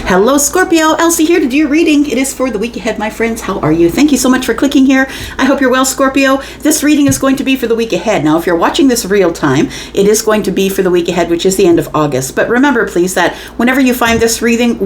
Hello, Scorpio. Elsie here to do your reading. It is for the week ahead, my friends. How are you? Thank you so much for clicking here. I hope you're well, Scorpio. This reading is going to be for the week ahead. Now, if you're watching this real time, it is going to be for the week ahead, which is the end of August. But remember, please, that whenever you find this reading,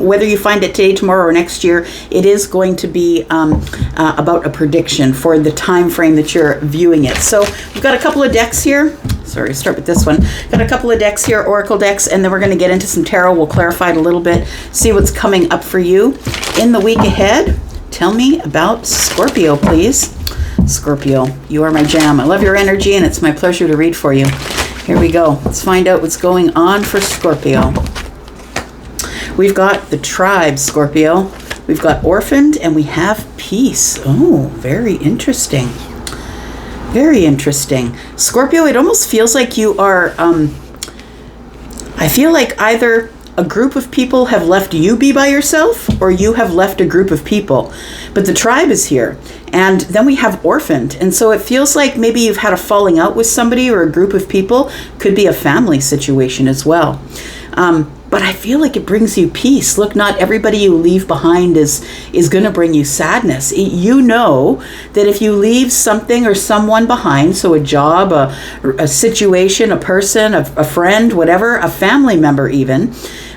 whether you find it today, tomorrow, or next year, it is going to be about a prediction for the time frame that you're viewing it. So we've got a couple of decks here. Sorry, start with this one. Got a couple of decks here, oracle decks, and then we're going to get into some tarot. We'll clarify it a little bit, see what's coming up for you in the week ahead. Tell me about Scorpio, please. Scorpio, you are my jam. I love your energy, and it's my pleasure to read for you. Here we go. Let's find out what's going on for Scorpio. We've got the tribe, Scorpio. We've got orphaned, and we have peace. Oh, very interesting. Very interesting. Scorpio, it almost feels like you are, I feel like either a group of people have left you be by yourself or you have left a group of people. But the tribe is here. And then we have orphaned. And so it feels like maybe you've had a falling out with somebody or a group of people. Could be a family situation as well. But I feel like it brings you peace. Look, not everybody you leave behind is going to bring you sadness. You know that if you leave something or someone behind, so a job, a situation, a person, a friend, whatever, a family member even,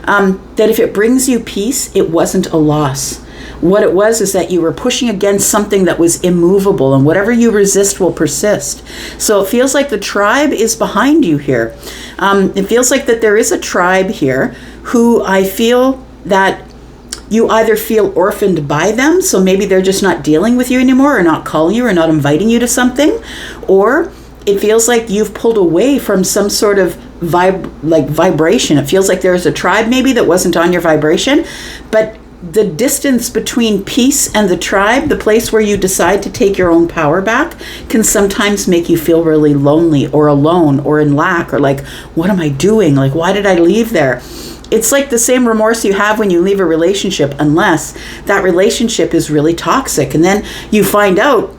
that if it brings you peace, it wasn't a loss. What it was is that you were pushing against something that was immovable, and whatever you resist will persist. So it feels like the tribe is behind you here. It feels like that there is a tribe here who I feel that you either feel orphaned by them, so maybe they're just not dealing with you anymore or not calling you or not inviting you to something, or it feels like you've pulled away from some sort of vibration. It feels like there's a tribe maybe that wasn't on your vibration, but the distance between peace and the tribe, the place where you decide to take your own power back, can sometimes make you feel really lonely or alone or in lack or like, what am I doing? Like, why did I leave there? It's like the same remorse you have when you leave a relationship, unless that relationship is really toxic. And then you find out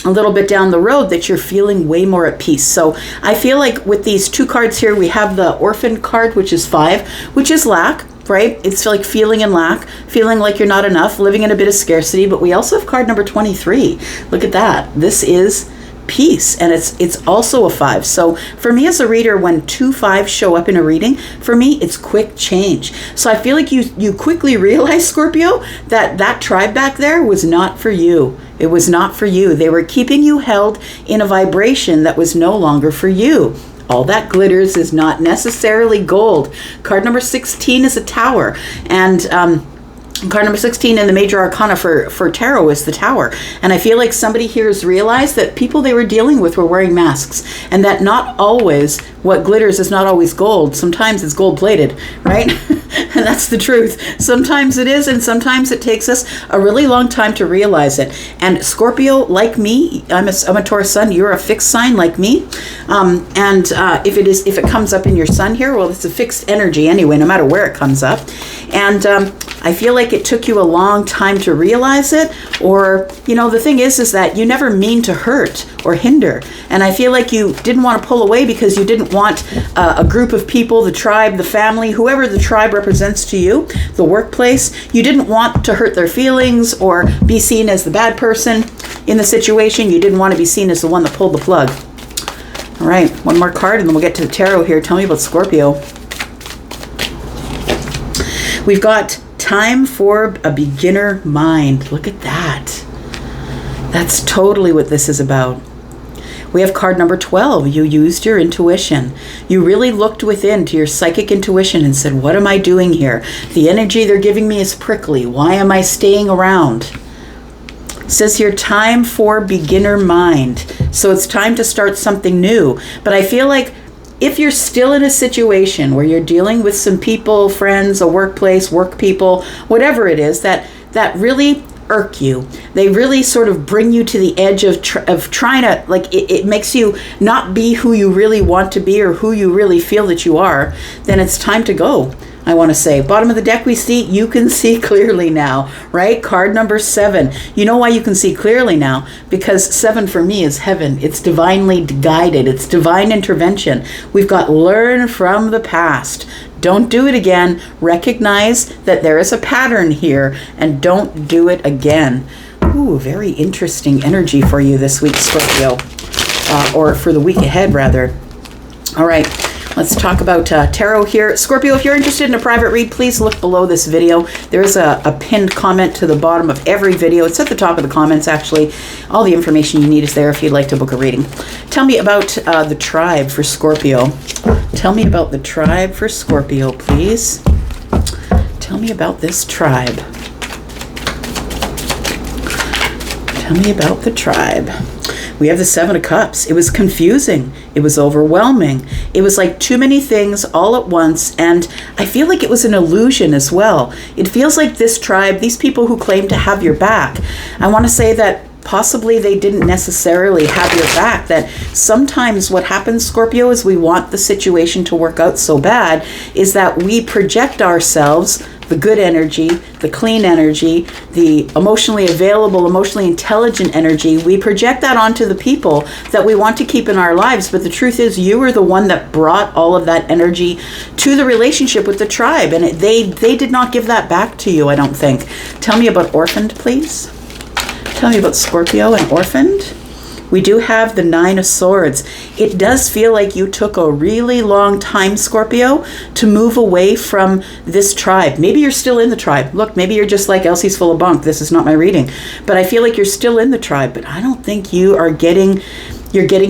a little bit down the road that you're feeling way more at peace. So I feel like with these two cards here, we have the orphan card, which is 5, which is lack. Right? It's like feeling in lack, feeling like you're not enough, living in a bit of scarcity. But we also have card number 23. Look at that. This is peace, and it's also a 5. So for me as a reader, when 2 5s show up in a reading, for me it's quick change. So I feel like you quickly realize, Scorpio, that tribe back there was not for you. It was not for you. They were keeping you held in a vibration that was no longer for you. All that glitters is not necessarily gold. Card number 16 is a tower. And card number 16 in the major arcana for tarot is the tower. And I feel like somebody here has realized that people they were dealing with were wearing masks. And that not always what glitters is not always gold. Sometimes it's gold plated, right? And that's the truth. Sometimes it is, and sometimes it takes us a really long time to realize it. And Scorpio, like me, I'm a Taurus sun, you're a fixed sign like me. If it comes up in your sun here, well, it's a fixed energy anyway, no matter where it comes up. And I feel like it took you a long time to realize it, or, the thing is that you never mean to hurt or hinder. And I feel like you didn't want to pull away because you didn't want a group of people, the tribe, the family, whoever the tribe represents to you, the workplace, you didn't want to hurt their feelings or be seen as the bad person in the situation. You didn't want to be seen as the one that pulled the plug. All right, one more card and then we'll get to the tarot here. Tell me about Scorpio. We've got time for a beginner mind. Look at that. That's totally what this is about. We have card number 12. You used your intuition. You really looked within to your psychic intuition and said, what am I doing here? The energy they're giving me is prickly. Why am I staying around? It says here, time for beginner mind. So it's time to start something new. But I feel like if you're still in a situation where you're dealing with some people, friends, a workplace, work people, whatever it is, that really irk you, they really sort of bring you to the edge of trying to, like, it makes you not be who you really want to be or who you really feel that you are, then it's time to go. I want to say, bottom of the deck we see, you can see clearly now, right? Card number 7. You know why you can see clearly now? Because 7 for me is heaven. It's divinely guided. It's divine intervention. We've got learn from the past. Don't do it again. Recognize that there is a pattern here and don't do it again. Ooh, very interesting energy for you this week, Scorpio. Or for the week ahead, rather. All right, let's talk about tarot here. Scorpio, if you're interested in a private read, please look below this video. There is a pinned comment to the bottom of every video. It's at the top of the comments, actually. All the information you need is there if you'd like to book a reading. Tell me about the tribe for Scorpio. Tell me about the tribe for Scorpio, please. Tell me about this tribe. Tell me about the tribe. We have the Seven of Cups. It was confusing. It was overwhelming. It was like too many things all at once. And I feel like it was an illusion as well. It feels like this tribe, these people who claim to have your back, I want to say that possibly they didn't necessarily have your back. That sometimes what happens, Scorpio, is we want the situation to work out so bad is that we project ourselves, the good energy, the clean energy, the emotionally available, emotionally intelligent energy, we project that onto the people that we want to keep in our lives. But the truth is, you were the one that brought all of that energy to the relationship with the tribe. And they did not give that back to you, I don't think. Tell me about orphaned, please. Tell me about Scorpio and orphaned. We do have the Nine of Swords. It does feel like you took a really long time, Scorpio, to move away from this tribe. Maybe you're still in the tribe. Look, maybe you're just like, Elsie's full of bunk. This is not my reading. But I feel like you're still in the tribe. But I don't think you're getting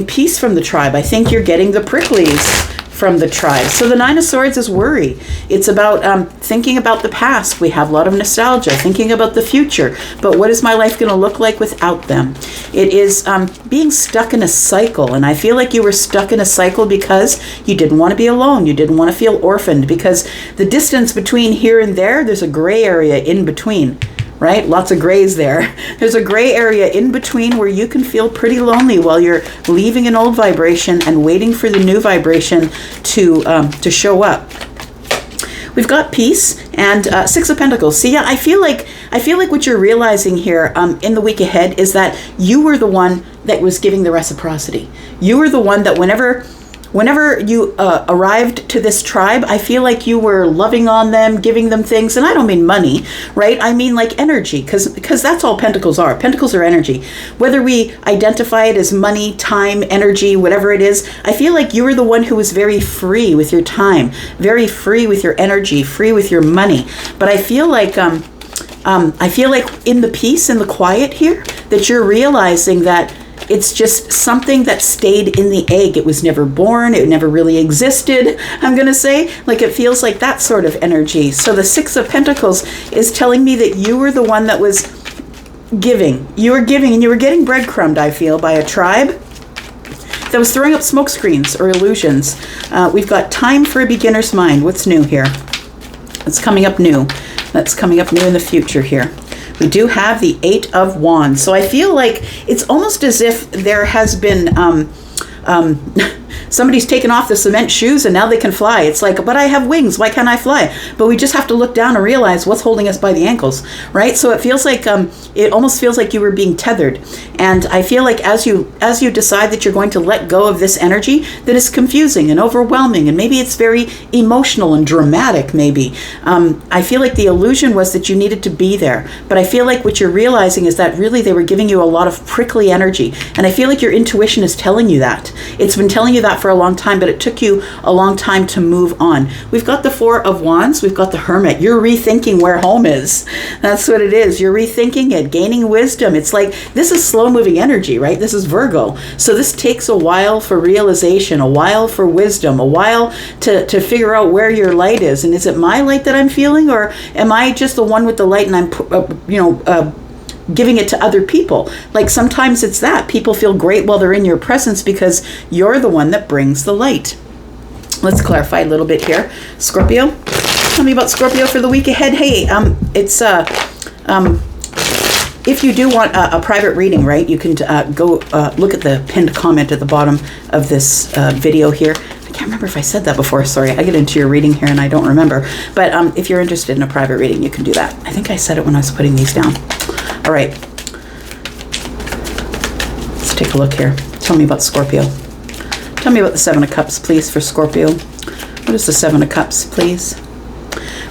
peace from the tribe. I think you're getting the pricklies from the tribe. So the Nine of Swords is worry. It's about thinking about the past. We have a lot of nostalgia, thinking about the future. But what is my life going to look like without them? It is being stuck in a cycle. And I feel like you were stuck in a cycle because you didn't want to be alone. You didn't want to feel orphaned because the distance between here and there, there's a gray area in between. Right? Lots of grays there. There's a gray area in between where you can feel pretty lonely while you're leaving an old vibration and waiting for the new vibration to show up. We've got peace and Six of Pentacles. See, yeah, I feel like what you're realizing here in the week ahead is that you were the one that was giving the reciprocity. You were the one that whenever you arrived to this tribe, I feel like you were loving on them, giving them things. And I don't mean money, right? I mean like energy, because that's all pentacles are. Pentacles are energy. Whether we identify it as money, time, energy, whatever it is, I feel like you were the one who was very free with your time, very free with your energy, free with your money. But I feel like in the peace and the quiet here, that you're realizing that it's just something that stayed in the egg. It was never born. It never really existed, I'm going to say. Like, it feels like that sort of energy. So the Six of Pentacles is telling me that you were the one that was giving. You were giving, and you were getting breadcrumbed, I feel, by a tribe that was throwing up smoke screens or illusions. We've got time for a beginner's mind. What's new here? What's coming up new? That's coming up new in the future here. We do have the Eight of Wands. So I feel like it's almost as if there has been somebody's taken off the cement shoes and now they can fly. It's like, but I have wings. Why can't I fly? But we just have to look down and realize what's holding us by the ankles, right? So it feels like, it almost feels like you were being tethered. And I feel like as you decide that you're going to let go of this energy, that is confusing and overwhelming, and maybe it's very emotional and dramatic, maybe. I feel like the illusion was that you needed to be there. But I feel like what you're realizing is that really they were giving you a lot of prickly energy. And I feel like your intuition is telling you that. It's been telling you that for a long time, but it took you a long time to move on. We've got the Four of Wands. We've got the Hermit. You're rethinking where home is. That's what it is. You're rethinking it, gaining wisdom. It's like, this is slow moving energy, right? This is Virgo. So this takes a while for realization, a while for wisdom, a while to figure out where your light is. And is it my light that I'm feeling, or am I just the one with the light and I'm, giving it to other people? Like, sometimes it's that people feel great while they're in your presence because you're the one that brings the light. Let's clarify a little bit here. Scorpio, tell me about Scorpio for the week ahead. Hey, it's if you do want a private reading, right, you can go look at the pinned comment at the bottom of this video here. I can't remember if I said that before. Sorry, I get into your reading here and I don't remember. But if you're interested in a private reading, you can do that. I think I said it when I was putting these down. All right. Let's take a look here. Tell me about Scorpio. Tell me about the Seven of Cups, please, for Scorpio. What is the Seven of Cups, please?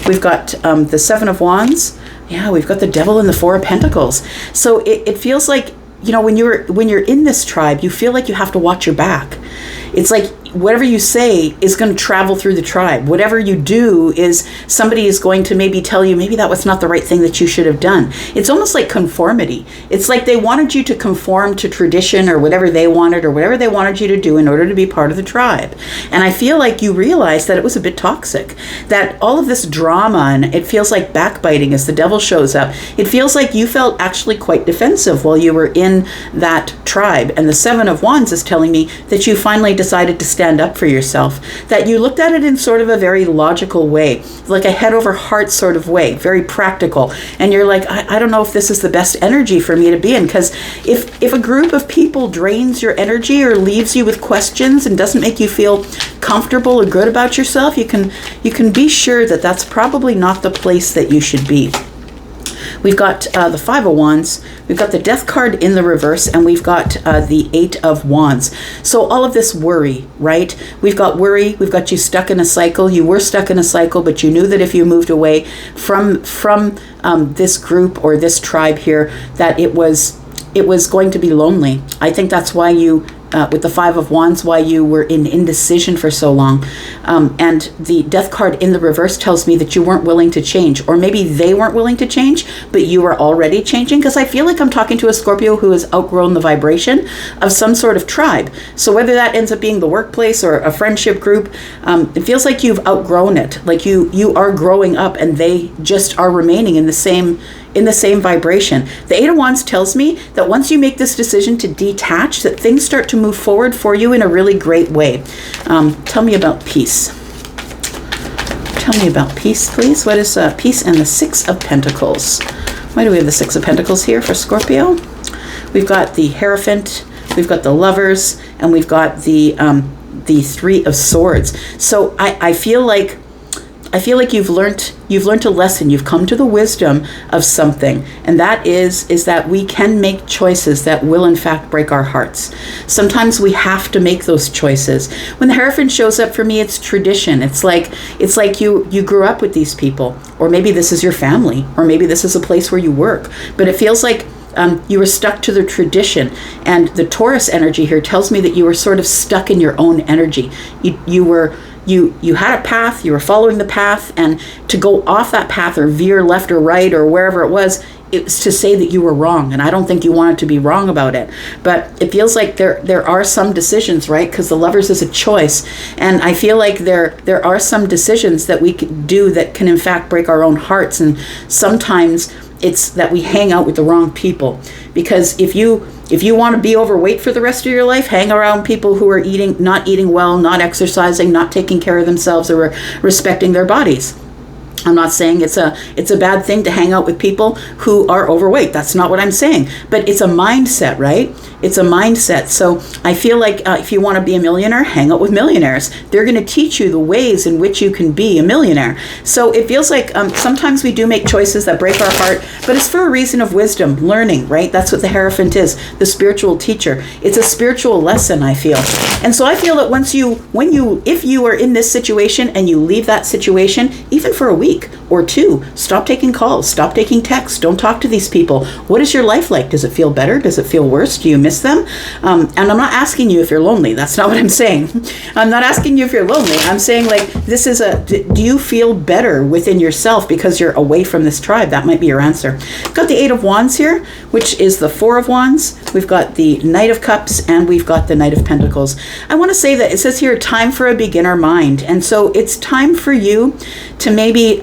We've got the Seven of Wands. Yeah, we've got the Devil and the Four of Pentacles. So it feels like, you know, when you're in this tribe, you feel like you have to watch your back. It's like whatever you say is going to travel through the tribe. Whatever you do is somebody is going to maybe tell you, maybe that was not the right thing that you should have done. It's almost like conformity. It's like they wanted you to conform to tradition or whatever they wanted you to do in order to be part of the tribe. And I feel like you realized that it was a bit toxic, that all of this drama, and it feels like backbiting as the devil shows up. It feels like you felt actually quite defensive while you were in that tribe. And the Seven of Wands is telling me that you finally decided to stand up for yourself, that you looked at it in sort of a very logical way, like a head over heart sort of way, very practical. And you're like, I don't know if this is the best energy for me to be in, because if a group of people drains your energy or leaves you with questions and doesn't make you feel comfortable or good about yourself, you can be sure that that's probably not the place that you should be. We've got the Five of Wands, we've got the Death card in the reverse, and we've got the Eight of Wands. So all of this worry, right? We've got worry, we've got you stuck in a cycle. You were stuck in a cycle, but you knew that if you moved away from this group or this tribe here, that it was going to be lonely. I think that's why you, with the Five of Wands, why you were in indecision for so long. And the Death card in the reverse tells me that you weren't willing to change, or maybe they weren't willing to change, but you were already changing, because I feel like I'm talking to a Scorpio who has outgrown the vibration of some sort of tribe. So whether that ends up being the workplace or a friendship group, it feels like you've outgrown it, like you are growing up and they just are remaining in the same vibration. The Eight of Wands tells me that once you make this decision to detach, that things start to move forward for you in a really great way. Tell me about peace. Tell me about peace, please. What is peace and the Six of Pentacles? Why do we have the Six of Pentacles here for Scorpio? We've got the Hierophant, we've got the Lovers, and we've got the Three of Swords. So I feel like you've learned a lesson. You've come to the wisdom of something, and that is that we can make choices that will in fact break our hearts. Sometimes we have to make those choices. When the Hierophant shows up for me, it's tradition. It's like you grew up with these people, or maybe this is your family, or maybe this is a place where you work, but it feels like you were stuck to the tradition. And the Taurus energy here tells me that you were sort of stuck in your own energy. You had a path, you were following the path, and to go off that path or veer left or right or wherever it was to say that you were wrong. And I don't think you wanted to be wrong about it. But it feels like there are some decisions, right? Because the Lovers is a choice. And I feel like there are some decisions that we could do that can in fact break our own hearts. And sometimes it's that we hang out with the wrong people. Because if you want to be overweight for the rest of your life, hang around people who are not eating well, not exercising, not taking care of themselves, or respecting their bodies. I'm not saying it's a bad thing to hang out with people who are overweight. That's not what I'm saying. But it's a mindset, right? It's a mindset. So I feel like if you want to be a millionaire, hang out with millionaires. They're going to teach you the ways in which you can be a millionaire. So it feels like sometimes we do make choices that break our heart, but it's for a reason of wisdom, learning, right? That's what the Hierophant is, the spiritual teacher. It's a spiritual lesson, I feel. And so I feel that if you are in this situation and you leave that situation, even for a week or two, stop taking calls, stop taking texts, don't talk to these people. What is your life like? Does it feel better? Does it feel worse? Do you miss them? And I'm not asking you if you're lonely. That's not what I'm saying. I'm not asking you if you're lonely. I'm saying, like, do you feel better within yourself because you're away from this tribe? That might be your answer. We've got the Eight of Wands here, which is the Four of Wands. We've got the Knight of Cups, and we've got the Knight of Pentacles. I want to say that it says here, time for a beginner mind. And so it's time for you to maybe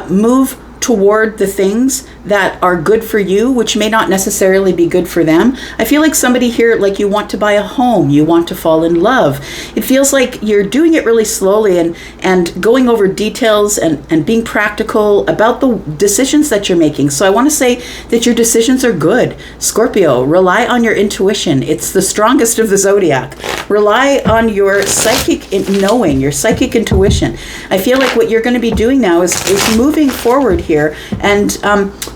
move toward the things that are good for you, which may not necessarily be good for them. I feel like somebody here, like, you want to buy a home, you want to fall in love. It feels like you're doing it really slowly and going over details and being practical about the decisions that you're making. So I want to say that your decisions are good. Scorpio, rely on your intuition. It's the strongest of the zodiac. Rely on your psychic knowing, your psychic intuition. I feel like what you're going to be doing now is moving forward here and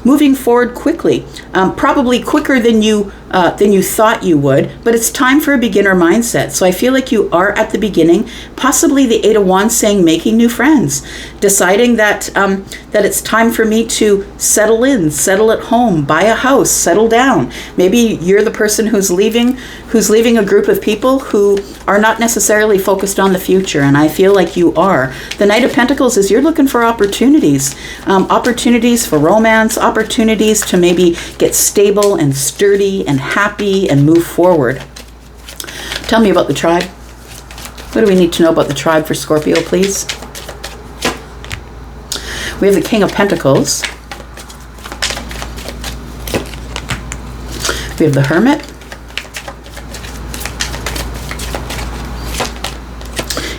moving forward quickly, probably quicker than you than you thought you would, but it's time for a beginner mindset. So I feel like you are at the beginning, possibly the Eight of Wands saying making new friends, deciding that that it's time for me to settle in, settle at home, buy a house, settle down. Maybe you're the person who's leaving a group of people who are not necessarily focused on the future, and I feel like you are. The Knight of Pentacles is you're looking for opportunities, opportunities for romance, opportunities to maybe get stable and sturdy and happy and move forward. Tell me about the tribe. What do we need to know about the tribe for Scorpio, please? We have the King of Pentacles. We have the Hermit.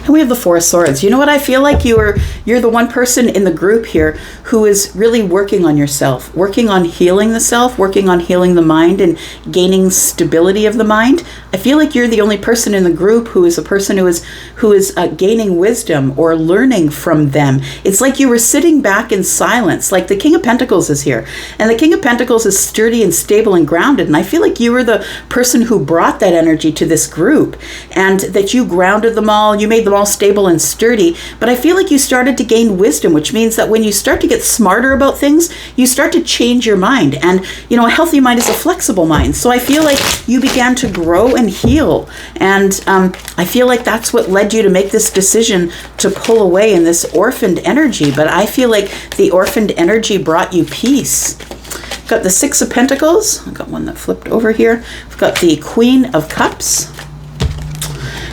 And we have the Four of Swords. You know what? I feel like you're the one person in the group here who is really working on yourself, working on healing the self, working on healing the mind and gaining stability of the mind. I feel like you're the only person in the group who is a person who is gaining wisdom or learning from them. It's like you were sitting back in silence, like the King of Pentacles is here. And the King of Pentacles is sturdy and stable and grounded. And I feel like you were the person who brought that energy to this group, and that you grounded them all, you made them all stable and sturdy. But I feel like you started to gain wisdom, which means that when you start to get smarter about things, you start to change your mind. And, you know, a healthy mind is a flexible mind. So I feel like you began to grow and heal. And I feel like that's what led you to make this decision to pull away in this orphaned energy. But I feel like the orphaned energy brought you peace. Got the Six of Pentacles. I've got one that flipped over here. We've got the Queen of Cups.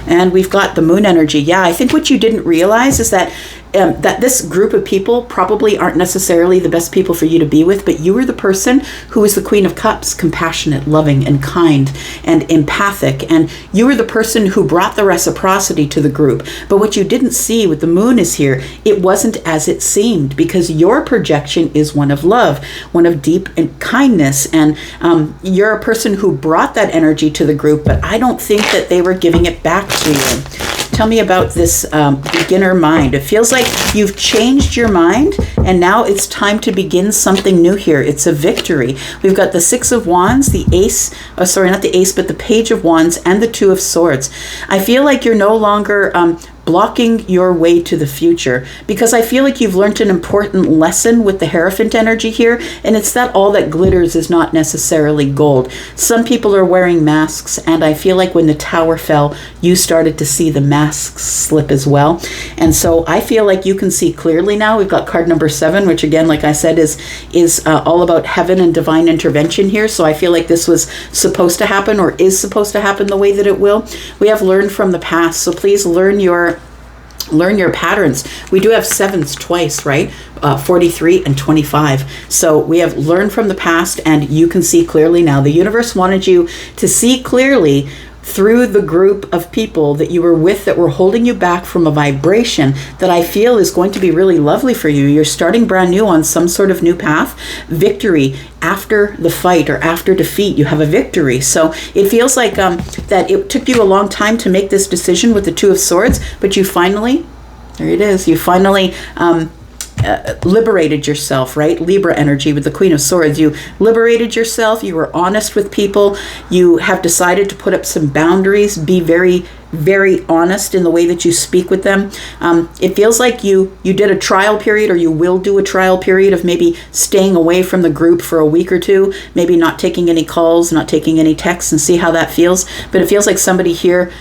And we've got the Moon energy. Yeah, I think what you didn't realize is that that this group of people probably aren't necessarily the best people for you to be with, but you were the person who is the Queen of Cups, compassionate, loving, and kind, and empathic, and you were the person who brought the reciprocity to the group. But what you didn't see with the Moon is here, it wasn't as it seemed, because your projection is one of love, one of deep and kindness, and you're a person who brought that energy to the group, but I don't think that they were giving it back to you. Tell me about this beginner mind. It feels like you've changed your mind, and now it's time to begin something new here. It's a victory. We've got the Six of Wands, the Ace, sorry, not the Ace, but the Page of Wands, and the Two of Swords. I feel like you're no longer blocking your way to the future, because I feel like you've learned an important lesson with the Hierophant energy here, and it's that all that glitters is not necessarily gold. Some people are wearing masks, and I feel like when the Tower fell, you started to see the masks slip as well. And so I feel like you can see clearly now. We've got card number 7, which again, like I said, is all about heaven and divine intervention here. So I feel like this was supposed to happen, or is supposed to happen the way that it will. We have learned from the past, so please learn your patterns. We do have 7s twice, right? 43 and 25. So we have learned from the past, and you can see clearly now. The universe wanted you to see clearly through the group of people that you were with that were holding you back from a vibration that I feel is going to be really lovely for you. You're starting brand new on some sort of new path. Victory after the fight, or after defeat, you have a victory. So it feels like that it took you a long time to make this decision with the Two of Swords, but you finally, there it is, you finally liberated yourself, right? Libra energy with the Queen of Swords. You liberated yourself. You were honest with people. You have decided to put up some boundaries, be very, very honest in the way that you speak with them. It feels like you did a trial period, or you will do a trial period of maybe staying away from the group for a week or two, maybe not taking any calls, not taking any texts, and see how that feels. But it feels like somebody here,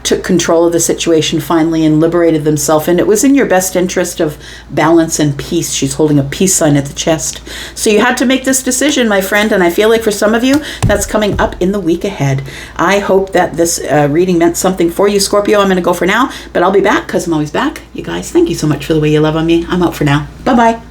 took control of the situation finally and liberated themselves. And it was in your best interest of balance and peace. She's holding a peace sign at the chest. So you had to make this decision, my friend. And I feel like for some of you, that's coming up in the week ahead. I hope that this reading meant something for you, Scorpio. I'm going to go for now, but I'll be back, because I'm always back. You guys, thank you so much for the way you love on me. I'm out for now. Bye-bye.